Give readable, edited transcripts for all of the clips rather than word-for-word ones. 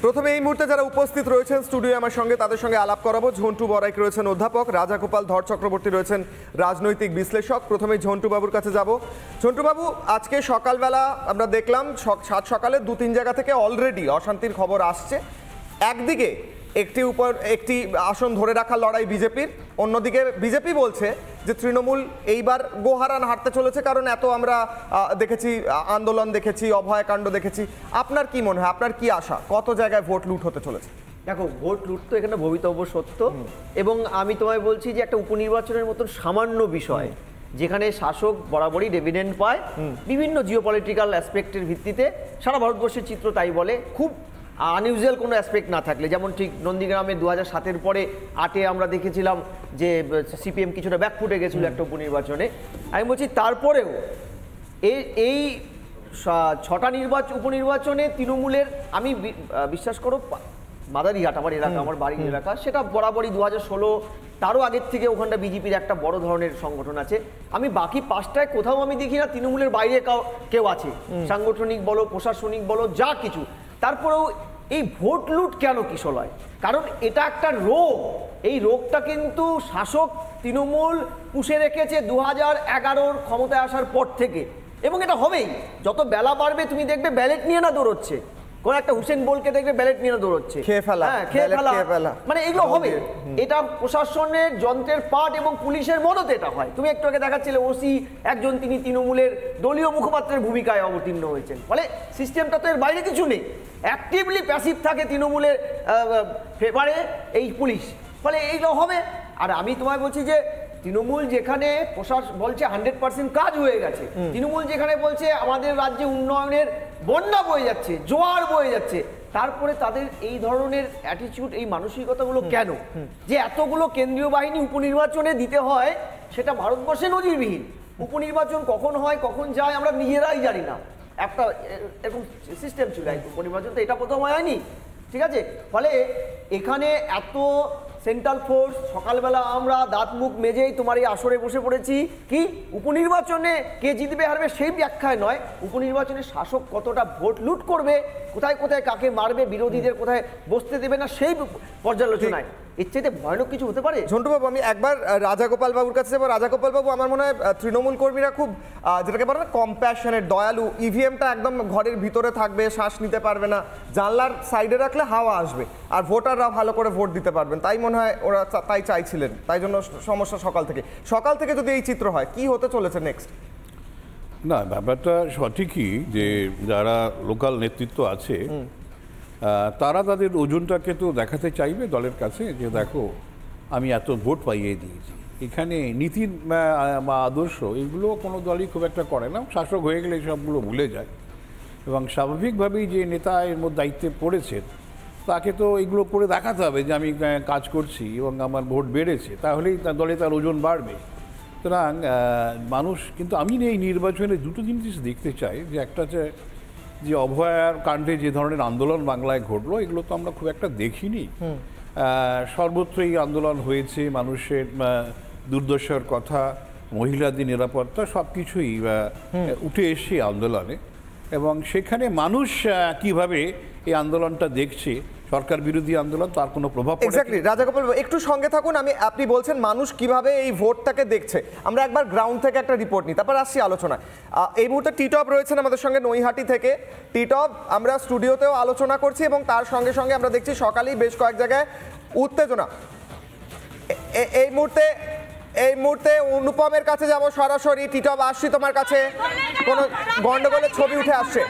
প্রথমে এই মুহূর্তে যারা উপস্থিত রয়েছেন স্টুডিও আমার সঙ্গে, তাদের সঙ্গে আলাপ করাবো। ঝন্টু বড়াইক রয়েছেন অধ্যাপক, রাজাগোপাল ধর চক্রবর্তী রয়েছেন রাজনৈতিক বিশ্লেষক। প্রথমে ঝন্টু বাবুর কাছে যাব। ঝন্টু বাবু, আজকে সকালবেলা আমরা দেখলাম সাত সকালে 2-3 জায়গা থেকে অলরেডি অশান্তির খবর আসছে। একদিকে একটি আসন ধরে রাখার লড়াই বিজেপির, অন্যদিকে বিজেপি বলছে যে তৃণমূল এইবার গোহারান হারতে চলেছে, কারণ এত আমরা দেখেছি, আন্দোলন দেখেছি, অভয়াকাণ্ড দেখেছি। আপনার কি মনে হয়, আপনার কি আশা, কত জায়গায় ভোট লুট হতে চলেছে? দেখো, ভোট লুট তো এখানে ভবিতব্য সত্য, এবং আমি তোমায় বলছি যে একটা উপনির্বাচনের মতন সামান্য বিষয় যেখানে শাসক বরাবরই ডিভিডেন্ড পায় বিভিন্ন জিওপলিটিক্যাল অ্যাসপেক্টের ভিত্তিতে, সারা ভারতবর্ষের চিত্র তাই বলে, খুব আনইউজুয়াল কোনো অ্যাসপেক্ট না থাকলে, যেমন ঠিক নন্দীগ্রামে 2007-এর পরে 8-এ আমরা দেখেছিলাম যে সিপিএম কিছুটা ব্যাকফুটে গেছিলো একটা উপনির্বাচনে। আমি বলছি তারপরেও এই 6টা উপনির্বাচনে তৃণমূলের, আমি বিশ্বাস করো মাদারিঘাট আমার এলাকা, আমার বাড়ির এলাকা, সেটা বরাবরই 2016 তারও আগের থেকে ওখানটা বিজেপির একটা বড় ধরনের সংগঠন আছে। আমি বাকি 5টায় কোথাও আমি দেখি না তৃণমূলের বাইরে কেউ আছে, সাংগঠনিক বলো, প্রশাসনিক বলো, যা কিছু। তারপরেও এই ভোট লুট কেন কিশোর হয়? কারণ এটা একটা রোগ। এই রোগটা কিন্তু শাসক তৃণমূল পুষে রেখেছে 2011-র ক্ষমতায় আসার পর থেকে, এবং এটা হবেই। যত বেলা বাড়বে তুমি দেখবে ব্যালেট নিয়ে না দৌড়চ্ছে, কোন একটা হুসেন বলকে দেখবে ব্যালেট নিয়ে দৌড়চ্ছে, খেয়ে ফেলা, মানে এগুলো হবে। এটা প্রশাসনের যন্ত্রের পাট এবং পুলিশের মদতে এটা হয়। তুমি একটু আগে দেখাচ্ছিলে ওসি একজন, তিনি তৃণমূলের দলীয় মুখপাত্রের ভূমিকায় অবতীর্ণ হয়েছেন। ফলে সিস্টেমটা তো এর বাইরে কিছু নেই, অ্যাক্টিভলি প্যাসিভ থাকে তৃণমূলের ফেভারে এই পুলিশ। ফলে এইগুলো হবে। আর আমি তোমায় বলছি যে তৃণমূল যেখানে প্রশাসন বলছে 100% কাজ হয়ে গেছে, তৃণমূল যেখানে বলছে আমাদের রাজ্যে উন্নয়নের বন্যা বয়ে যাচ্ছে, জোয়ার বয়ে যাচ্ছে, তারপরে তাদের এই ধরনের অ্যাটিটিউড, এই মানসিকতাগুলো কেন? যে এতগুলো কেন্দ্রীয় বাহিনী উপনির্বাচনে দিতে হয়, সেটা ভারতবর্ষে নজিরবিহীন। উপনির্বাচন কখন হয়, কখন যায়, আমরা নিজেরাই জানি না। একটা এরকম সিস্টেম ছিল উপনির্বাচন, তো এটা প্রথম হয়নি, ঠিক আছে? ফলে এখানে এত সেন্ট্রাল ফোর্স, সকালবেলা আমরা দাঁত মুখ মেজেই তোমার এই আসরে বসে পড়েছি। কি উপনির্বাচনে কে জিতবে হারবে সেই ব্যাখ্যায় নয়, উপনির্বাচনে শাসক কতটা ভোট লুট করবে, কোথায় কোথায় কাকে মারবে, বিরোধীদের কোথায় বসতে দেবে না, সেই পর্যালোচনায়। এর চাইতে ভয়ানক কিছু হতে পারে? ঝন্টুবাবু, আমি একবার রাজাগোপাল বাবুর কাছে যাবো। রাজাগোপাল বাবু, আমার মনে হয় তৃণমূল কর্মীরা খুব যেটাকে বলে না কম্প্যাশনেট, দয়ালু। ইভিএমটা একদম ঘরের ভিতরে থাকবে, শ্বাস নিতে পারবে না, জানলার সাইডে রাখলে হাওয়া আসবে, আর ভোটাররা ভালো করে ভোট দিতে পারবেন, তাই মনে হয় ওরা তাই চাইছিলেন। তাই জন্য সমস্যা সকাল থেকে যদি এই চিত্র হয়, কি হতে চলেছে নেক্সট? না, ব্যাপারটা সঠিকই যে যারা লোকাল নেতৃত্ব আছে তারা তাদের ওজনটাকে তো দেখাতে চাইবে দলের কাছে, যে দেখো আমি এত ভোট পাইয়ে দিয়েছি। এখানে নীতি বা আদর্শ এগুলো কোনো দলই খুব একটা করে না, শাসক হয়ে গেলে সবগুলো ভুলে যায়। এবং স্বাভাবিকভাবেই যে নেতা এর মধ্যে দায়িত্বে পড়েছেন, তাকে তো এগুলো করে দেখাতে হবে যে আমি কাজ করছি এবং আমার ভোট বেড়েছে, তাহলেই দলে তার ওজন বাড়বে। সুতরাং মানুষ, কিন্তু আমি এই নির্বাচনে দুটো জিনিস দেখতে চাই, যে একটা হচ্ছে যে অভয়ার কাণ্ডে যে ধরনের আন্দোলন বাংলায় ঘটলো, এগুলো তো আমরা খুব একটা দেখিনি। সর্বত্রই আন্দোলন হয়েছে, মানুষের দুর্দশার কথা, মহিলাদের নিরাপত্তা, সব কিছুই উঠে এসে আন্দোলনে। এবং সেখানে মানুষ কিভাবে এই আন্দোলনটা দেখছে, সরকার বিরোধী আন্দোলন, তার কোনো প্রভাব পড়ে? এক্স্যাক্টলি, রাজাগোপাল একটু সঙ্গে থাকুন। আপনি বলছেন মানুষ কিভাবে এই ভোটটাকে দেখছে, আমরা একবার গ্রাউন্ড থেকে একটা রিপোর্ট নিই, তারপর আসছি আলোচনা। এই মুহূর্তে টিটপ রয়েছেন আমাদের সঙ্গে নৈহাটি থেকে। টিটপ, আমরা স্টুডিওতেও আলোচনা করছি এবং তার সঙ্গে সঙ্গে আমরা দেখছি সকালেই বেশ কয়েক জায়গায় উত্তেজনা। এই মুহূর্তে অনুপমের কাছে যাব সরাসরি। টিটপ, আসছি তোমার কাছে। কোনো গন্ডগোলের ছবি উঠে আসছে।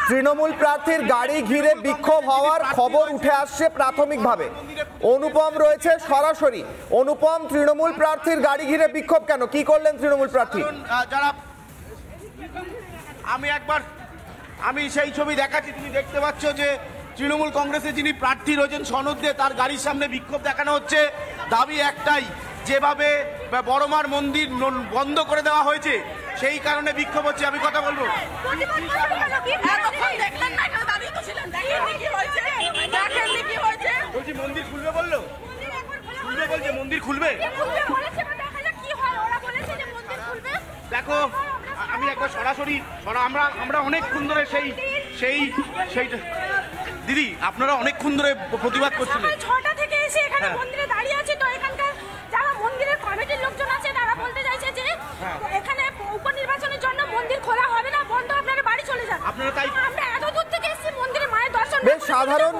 তৃণমূল প্রার্থীর গাড়ি ঘিরে বিক্ষোভ হওয়ার খবর উঠে আসছে প্রাথমিকভাবে। অনুপম রয়েছে সরাসরি। অনুপম, তৃণমূল প্রার্থীর গাড়ি ঘিরে বিক্ষোভ কেন, কি করলেন তৃণমূল প্রার্থী? আমি সেই ছবি দেখাচ্ছি, তুমি দেখতে পাচ্ছ যে তৃণমূল কংগ্রেসের যিনি প্রার্থী রয়েছেন সনদ দিয়ে, তার গাড়ির সামনে বিক্ষোভ দেখানো হচ্ছে। দাবি একটাই, যেভাবে বড়মার মন্দির বন্ধ করে দেওয়া হয়েছে সেই কারণে বিক্ষোভ হচ্ছে। আমি কথা বলবো, বলছি মন্দির খুলবে, বললো খুলবে, বলছে মন্দির খুলবে। দেখো আমি একবার সরাসরি আমরা অনেকক্ষণ ধরে সেই দিদি আপনারা অনেকক্ষণ ধরে প্রতিবাদ করছিলেন। সকাল 6টা থেকে এসে এখানে মন্দিরে দাঁড়িয়ে আছি, তো এখানকার যারা মন্দিরের কমিটির লোকজন আছে তারা বলতে চাইছে যে এখানে উপনির্বাচনের জন্য মন্দির খোলা হবে না, বন্ধ, আপনারা বাড়ি চলে যান। আপনারা তাই আমরা এত দূর থেকে এসেছি মন্দিরে মায়ের দর্শন। বেশ সাধারণ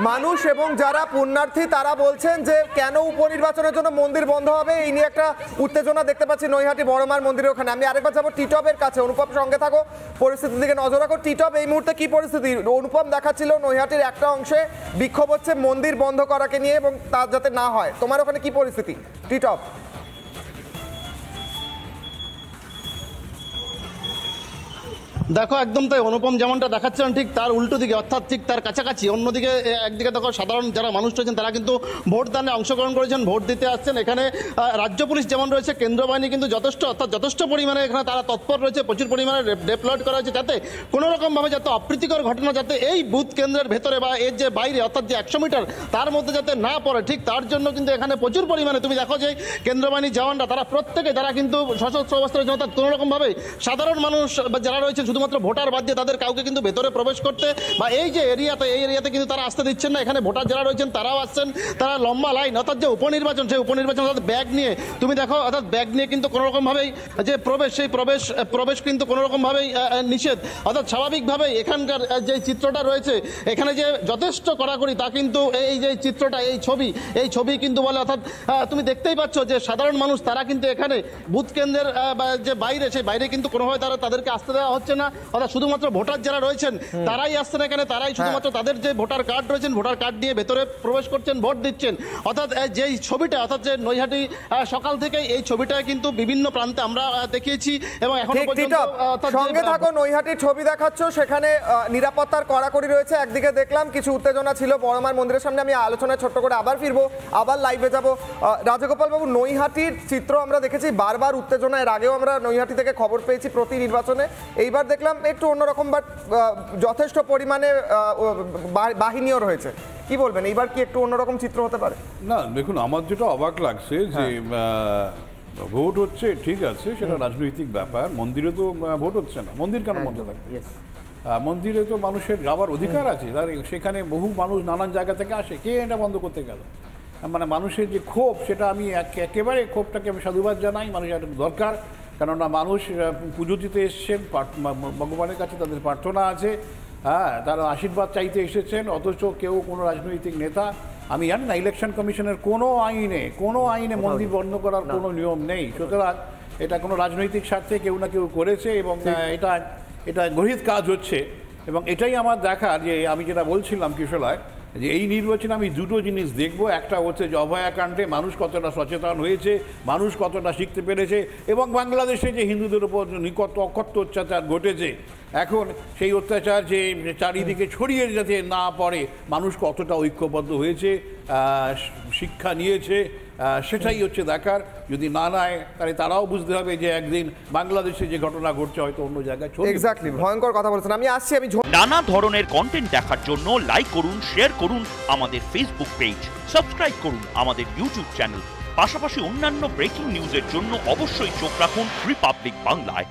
মানুষ এবং যারা পুণ্যার্থী তারা বলছেন যে কেন উপনির্বাচনের জন্য মন্দির বন্ধ হবে, এই নিয়ে একটা উত্তেজনা দেখতে পাচ্ছি নৈহাটি বড়মার মন্দিরের ওখানে। আমি আরেকবার যাবো টিটপের কাছে। অনুপম সঙ্গে থাকো, পরিস্থিতির দিকে নজর রাখো। টিটপ, এই মুহূর্তে কি পরিস্থিতি? অনুপম দেখাচ্ছিল নৈহাটির একটা অংশে বিক্ষোভ হচ্ছে মন্দির বন্ধ করাকে নিয়ে এবং তা যাতে না হয়। তোমার ওখানে কি পরিস্থিতি টিটপ? দেখো একদম তাই, অনুপম যেমনটা দেখাচ্ছিলেন ঠিক তার উল্টো দিকে, অর্থাৎ ঠিক তার কাছাকাছি অন্যদিকে একদিকে দেখো সাধারণ যারা মানুষ রয়েছেন তারা কিন্তু ভোটদানে অংশগ্রহণ করেছেন, ভোট দিতে আসছেন। এখানে রাজ্য পুলিশ যেমন রয়েছে, কেন্দ্র বাহিনী কিন্তু যথেষ্ট পরিমাণে এখানে তারা তৎপর রয়েছে, প্রচুর পরিমাণে ডেপ্লয়েড করা হয়েছে যাতে কোনো রকমভাবে যাতে অপ্রীতিকর ঘটনা যাতে এই বুথ কেন্দ্রের ভেতরে বা এর যে বাইরে অর্থাৎ যে 100 মিটার তার মধ্যে যাতে না পড়ে, ঠিক তার জন্য কিন্তু এখানে প্রচুর পরিমাণে তুমি দেখো যে কেন্দ্র বাহিনীর জওয়ানরা তারা প্রত্যেকে তারা কিন্তু সশস্ত্র অবস্থায় রয়েছে, অর্থাৎ কোনো রকমভাবে সাধারণ মানুষ যারা রয়েছে শুধুমাত্র ভোটার বাদ দিয়ে তাদের কাউকে কিন্তু ভেতরে প্রবেশ করতে বা এই যে এরিয়াতে এই এরিয়াতে কিন্তু তারা আসতে দিচ্ছেন না। এখানে ভোটার যারা রয়েছেন তারাও আসছেন, তারা লম্বা লাইন, অর্থাৎ যে উপনির্বাচন সেই উপনির্বাচন অর্থাৎ ব্যাগ নিয়ে তুমি দেখো, অর্থাৎ ব্যাগ নিয়ে কিন্তু কোনো রকমভাবেই যে প্রবেশ সেই প্রবেশ কিন্তু কোনো রকমভাবেই নিষেধ। অর্থাৎ স্বাভাবিকভাবেই এখানকার যে চিত্রটা রয়েছে এখানে যে যথেষ্ট কড়াকড়ি তা কিন্তু এই যে চিত্রটা এই ছবি কিন্তু বলে, অর্থাৎ তুমি দেখতেই পাচ্ছ যে সাধারণ মানুষ তারা কিন্তু এখানে বুথ কেন্দ্রের যে বাইরে সেই বাইরে কিন্তু কোনোভাবে তাদেরকে আসতে দেওয়া হচ্ছে না। অর্থাৎ শুধুমাত্র ভোটার যারা রয়েছেন তারাই আসছেন এখানে, তারাই শুধুমাত্র তাদের যে ভোটার কার্ড রয়েছেন ভোটার কার্ড নিয়ে ভেতরে প্রবেশ করছেন, ভোট দিচ্ছেন। অর্থাৎ যেই ছবিটা, অর্থাৎ যে নৈহাটি সকাল থেকে এই ছবিটা কিন্তু বিভিন্ন প্রান্তে আমরা দেখিয়েছি এবং এখন সঙ্গে থাকো। নৈহাটির ছবি দেখাচ্ছ, সেখানে নিরাপত্তার কড়াকড়ি রয়েছে। একদিকে দেখলাম কিছু উত্তেজনা ছিল বড়মার মন্দিরের সামনে। আমি আলোচনায় ছোট্ট করে আবার ফিরবো, আবার লাইভে যাব। রাজগোপাল বাবু, নৈহাটির চিত্র আমরা দেখেছি বারবার উত্তেজনা, এর আগেও আমরা নৈহাটি থেকে খবর পেয়েছি প্রতি নির্বাচনে। এইবার দেখলাম একটু অন্যরকম, বাট যথেষ্ট পরিমাণে বাহিনীও রয়েছে। কি বলবেন, এইবার কি একটু অন্যরকম চিত্র হতে পারে? না দেখুন, আমার যেটা অবাক লাগছে যে ভোট হচ্ছে ঠিক আছে, সেটা রাজনৈতিক ব্যাপার, মন্দিরে তো ভোট হচ্ছে না, মন্দির কেন বন্ধ থাকবে? মন্দিরে তো মানুষের যাওয়ার অধিকার আছে, তার সেখানে বহু মানুষ নানান জায়গা থেকে আসে, কে এটা বন্ধ করতে গেল? মানে মানুষের যে ক্ষোভ, সেটা আমি একেবারে ক্ষোভটাকে আমি সাধুবাদ জানাই, মানুষের দরকার। কেননা মানুষ পুজো দিতে এসছেন, ভগবানের কাছে তাদের প্রার্থনা আছে, হ্যাঁ, তারা আশীর্বাদ চাইতে এসেছেন, অথচ কেউ কোনো রাজনৈতিক নেতা, আমি জানি না ইলেকশন কমিশনের কোনো আইনে মন্দির বন্ধ করার কোনো নিয়ম নেই। সুতরাং এটা কোনো রাজনৈতিক স্বার্থে কেউ না কেউ করেছে এবং এটা গহিত কাজ হচ্ছে। এবং এটাই আমার দেখা, যে আমি যেটা বলছিলাম কিশোরায়, যে এই নির্বাচনে আমি দুটো জিনিস দেখব। একটা হচ্ছে যে অভয়াকাণ্ডে মানুষ কতটা সচেতন হয়েছে, মানুষ কতটা শিখতে পেরেছে, এবং বাংলাদেশে যে হিন্দুদের উপর অকথ্য অত্যাচার ঘটেছে, এখন সেই অত্যাচার যে চারিদিকে ছড়িয়ে যেতে না পড়ে, মানুষ কতটা ঐক্যবদ্ধ হয়েছে, শিক্ষা নিয়েছে, সেটাই হচ্ছে দেখার। যদি না নেয় তাহলে তারাও বুঝতে হবে যে একদিন বাংলাদেশে যে ঘটনা ঘটছে হয়তো অন্য জায়গায় চলবে। এক্স্যাক্টলি, ভয়ঙ্কর কথা বলছেন। আমি আসছি। নানা ধরনের কন্টেন্ট দেখার জন্য লাইক করুন, শেয়ার করুন আমাদের ফেসবুক পেজ, সাবস্ক্রাইব করুন আমাদের ইউটিউব চ্যানেল। পাশাপাশি অন্যান্য ব্রেকিং নিউজের জন্য অবশ্যই চোখ রাখুন রিপাবলিক বাংলায়।